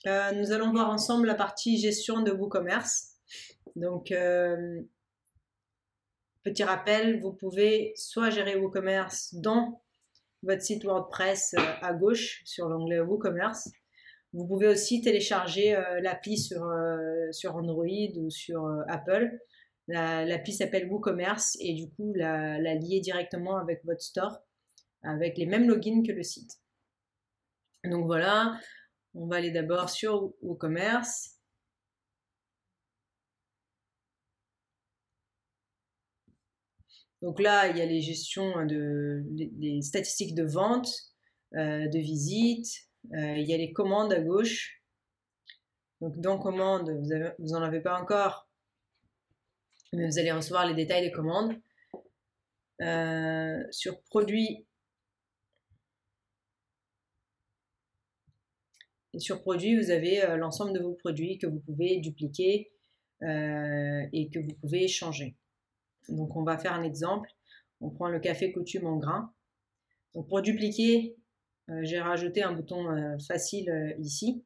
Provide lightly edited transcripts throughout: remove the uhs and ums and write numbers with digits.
Nous allons voir ensemble la partie gestion de WooCommerce. Donc, petit rappel, vous pouvez soit gérer WooCommerce dans votre site WordPress à gauche sur l'onglet WooCommerce. Vous pouvez aussi télécharger l'appli sur Android ou sur Apple. L'appli s'appelle WooCommerce et du coup la lier directement avec votre store avec les mêmes logins que le site. Donc voilà, on va aller d'abord sur WooCommerce. Donc là, il y a les gestions les statistiques de vente, de visite. Il y a les commandes à gauche. Donc dans commandes, vous n'en avez pas encore, mais vous allez recevoir les détails des commandes. Sur produits, vous avez l'ensemble de vos produits que vous pouvez dupliquer et que vous pouvez changer. Donc on va faire un exemple. On prend le café coutume en grains. Donc pour dupliquer, j'ai rajouté un bouton facile ici.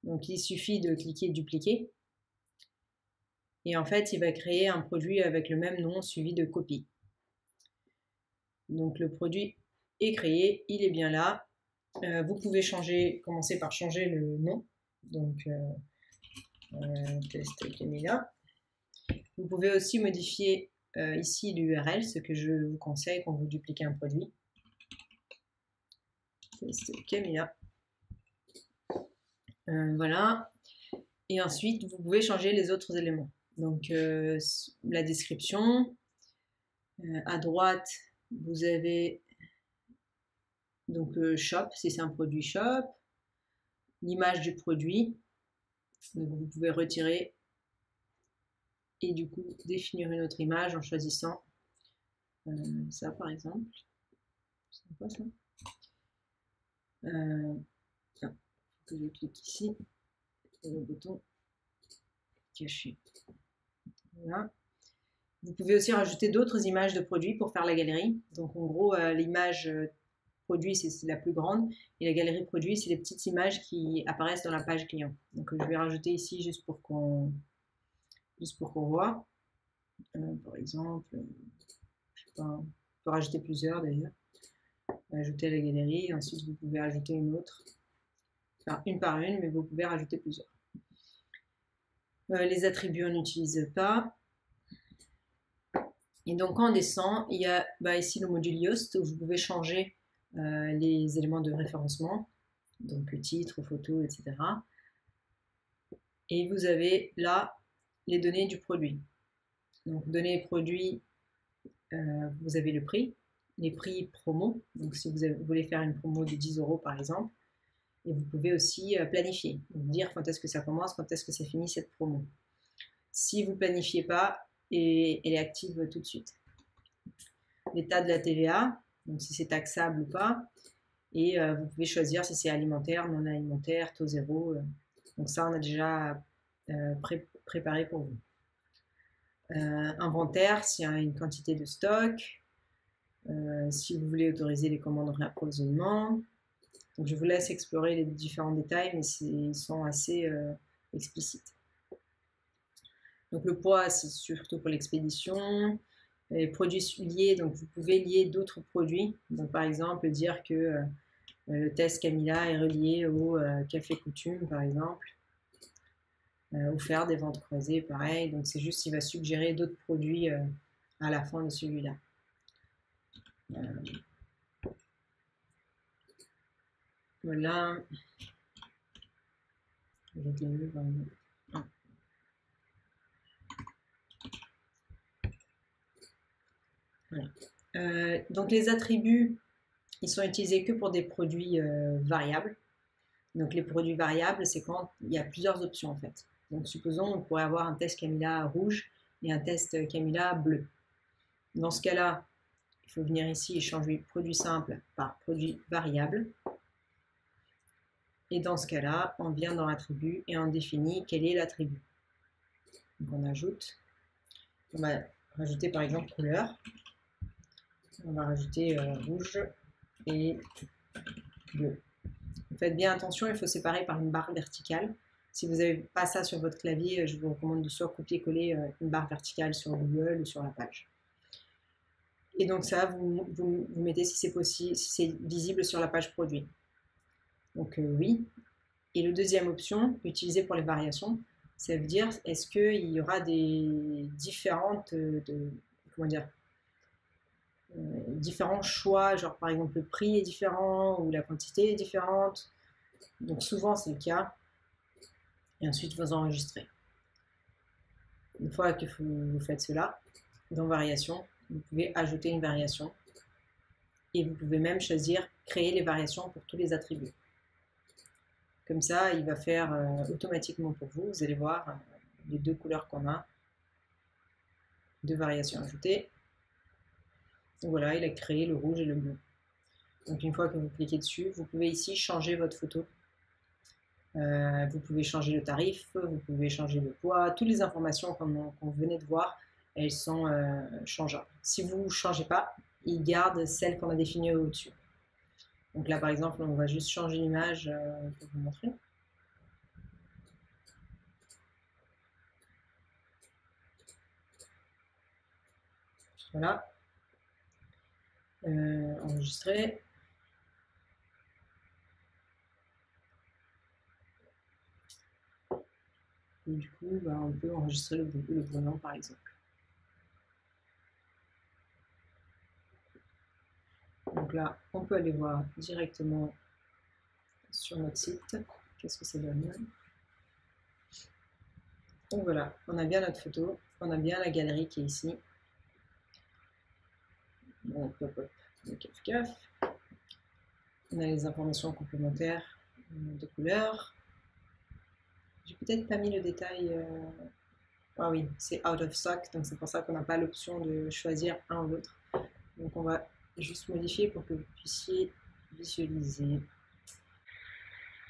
Donc il suffit de cliquer dupliquer. Et en fait, il va créer un produit avec le même nom suivi de copie. Donc le produit est créé, il est bien là. Vous pouvez commencer par changer le nom. Donc test Camilla. Vous pouvez aussi modifier ici l'URL, ce que je vous conseille quand vous dupliquez un produit. Test Camilla. Voilà. Et ensuite, vous pouvez changer les autres éléments. Donc la description. À droite, vous avez donc shop, si c'est un produit shop, l'image du produit. Donc vous pouvez retirer et du coup définir une autre image en choisissant ça par exemple. C'est quoi ça? Que je clique ici et le bouton caché. Voilà. Vous pouvez aussi rajouter d'autres images de produits pour faire la galerie. Donc en gros, l'image produit, c'est la plus grande, et la galerie produit, c'est les petites images qui apparaissent dans la page client. Donc je vais rajouter ici juste pour qu'on voit. Par exemple, je sais pas, on peut rajouter plusieurs d'ailleurs. Ajouter à la galerie, ensuite vous pouvez ajouter une autre, enfin une par une, mais vous pouvez rajouter plusieurs. Les attributs, on n'utilise pas. Et donc quand on descend, il y a ici le module Yoast où vous pouvez changer les éléments de référencement, donc le titre, photo, etc. Et vous avez là les données du produit. Donc données produit, vous avez le prix, les prix promo, donc si vous voulez faire une promo de 10 € par exemple, et vous pouvez aussi planifier, donc dire quand est-ce que ça commence, quand est-ce que ça finit cette promo. Si vous ne planifiez pas, elle est active tout de suite. L'état de la TVA, donc si c'est taxable ou pas, et vous pouvez choisir si c'est alimentaire, non alimentaire, taux zéro. Donc ça, on a déjà préparé pour vous. Inventaire, s'il y a une quantité de stock, si vous voulez autoriser les commandes en réapprovisionnement. Donc je vous laisse explorer les différents détails, mais ils sont assez explicites. Donc le poids, c'est surtout pour l'expédition. Les produits liés, donc vous pouvez lier d'autres produits. Donc par exemple, dire que le test Camilla est relié au café coutume, par exemple. Ou faire des ventes croisées, pareil. Donc c'est juste qu'il va suggérer d'autres produits à la fin de celui-là. Voilà. Voilà. Donc les attributs, ils sont utilisés que pour des produits variables. Donc les produits variables, c'est quand il y a plusieurs options en fait. Donc supposons on pourrait avoir un test Camilla rouge et un test Camilla bleu. Dans ce cas-là, il faut venir ici et changer produit simple par produit variable. Et dans ce cas-là, on vient dans l'attribut et on définit quel est l'attribut. Donc on ajoute, on va rajouter par exemple couleur. On va rajouter rouge et bleu. Faites bien attention, il faut séparer par une barre verticale. Si vous n'avez pas ça sur votre clavier, je vous recommande de soit copier-coller une barre verticale sur Google ou sur la page. Et donc ça, vous mettez si c'est possible, si c'est visible sur la page produit. Donc oui. Et la deuxième option, utilisée pour les variations, ça veut dire est-ce qu'il y aura des différentes, comment dire, différents choix, genre par exemple le prix est différent ou la quantité est différente. Donc souvent c'est le cas. Et ensuite vous enregistrez. Une fois que vous faites cela, dans variation, vous pouvez ajouter une variation. Et vous pouvez même choisir créer les variations pour tous les attributs. Comme ça, il va faire automatiquement pour vous. Vous allez voir les deux couleurs qu'on a. Deux variations ajoutées. Donc voilà, il a créé le rouge et le bleu. Donc une fois que vous cliquez dessus, vous pouvez ici changer votre photo. Vous pouvez changer le tarif, vous pouvez changer le poids. Toutes les informations qu'on venait de voir, elles sont changeables. Si vous ne changez pas, il garde celles qu'on a définies au-dessus. Donc là, par exemple, on va juste changer l'image pour vous montrer. Voilà. Enregistrer. Et du coup, on peut enregistrer le prénom, par exemple. Donc là, on peut aller voir directement sur notre site. Qu'est-ce que ça donne? Donc voilà, on a bien notre photo, on a bien la galerie qui est ici. Donc, on a les informations complémentaires de couleurs. J'ai peut-être pas mis le détail. Ah oui, c'est out of stock, donc c'est pour ça qu'on n'a pas l'option de choisir un ou l'autre. Donc on va juste modifier pour que vous puissiez visualiser.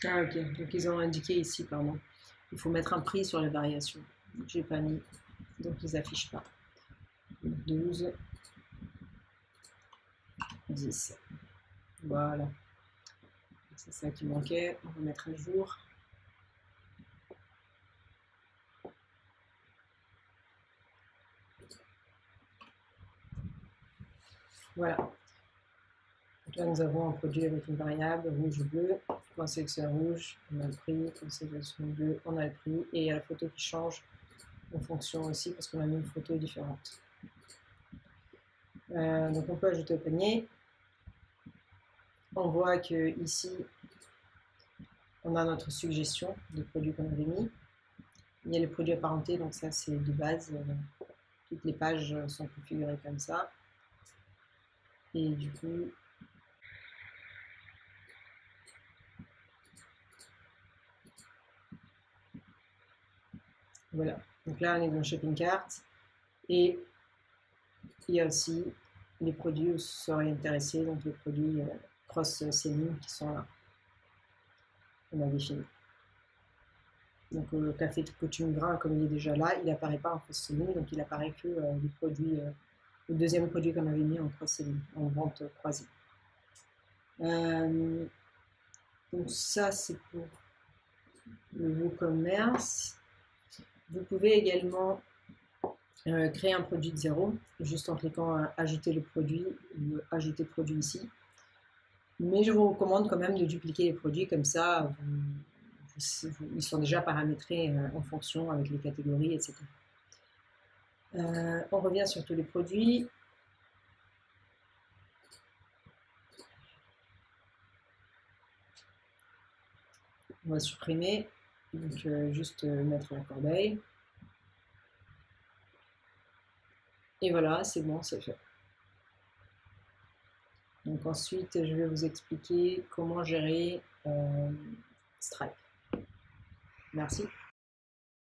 Ah ok, donc ils ont indiqué ici, pardon. Il faut mettre un prix sur les variations. J'ai pas mis, donc ils n'affichent pas. 12, 10. Voilà. C'est ça qui manquait. On va mettre à jour. Voilà. Donc là, nous avons un produit avec une variable rouge ou bleu. Pour sélection rouge, on a le prix. Pour sélection bleu, on a le prix. Et il y a la photo qui change en fonction aussi parce qu'on a mis une photo différente. Donc on peut ajouter au panier. On voit que ici, on a notre suggestion de produits qu'on avait mis. Il y a les produits apparentés, donc ça c'est de base. Toutes les pages sont configurées comme ça. Et du coup, voilà. Donc là, on est dans Shopping Cart. Et il y a aussi les produits où vous serez intéressé, donc les produits cross-selling qui sont là. On a défini. Donc le café de coutume gras, comme il est déjà là, il n'apparaît pas en cross-selling, donc il apparaît que les produits, le deuxième produit qu'on avait mis en cross-selling, en vente croisée. Donc ça, c'est pour le WooCommerce. Vous pouvez également créer un produit de zéro, juste en cliquant à ajouter le produit ou ajouter produit ici. Mais je vous recommande quand même de dupliquer les produits, comme ça, ils sont déjà paramétrés en fonction avec les catégories, etc. On revient sur tous les produits. On va supprimer, donc juste mettre la corbeille. Et voilà, c'est bon, c'est fait. Donc ensuite, je vais vous expliquer comment gérer Stripe. Merci.